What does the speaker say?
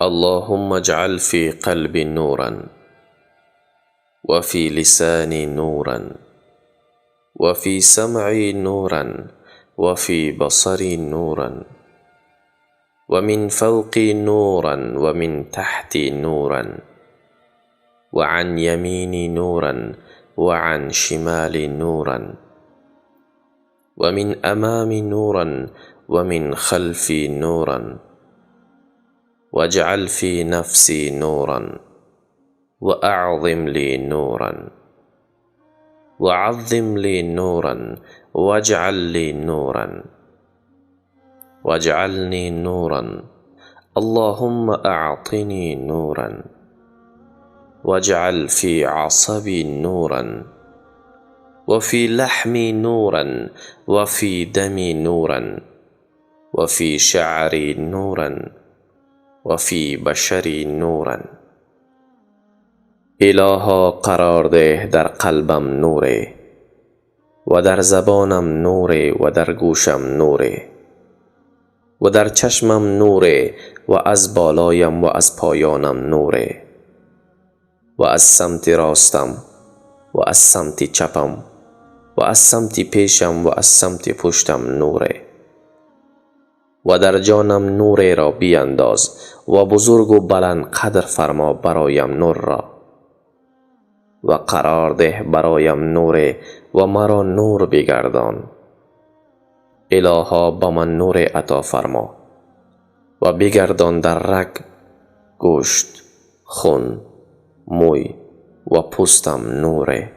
اللهم اجعل في قلبي نورا، وفي لساني نورا، وفي سمعي نورا، وفي بصري نورا، ومن فوقي نورا، ومن تحتي نورا، وعن يميني نورا، وعن شمالي نورا، ومن أمامي نورا، ومن خلفي نورا. واجعل في نفسي نورا، وأعظم لي نورا، وعظم لي نورا، واجعل لي نورا، واجعلني نورا. اللهم أعطني نورا، واجعل في عصبي نورا، وفي لحمي نورا، وفي دمي نورا، وفي شعري نورا، وفي بشري نورا. الها قرار ده در قلبم نوره، و در زبانم نوره، و در گوشم نوره، و در چشمم نوره، و از بالایم و از پایانم نوره، و از سمت راستم و از سمت چپم، و از سمت پیشم و از سمت پشتم نوره. و در جانم نور را بینداز، و بزرگ و بلند قدر فرما برایم نور را، و قرار ده برایم نور و مرا نور بگردان. الها با من نور عطا فرما، و بگردان در رگ، گوشت، خون، موی و پوستم نوره.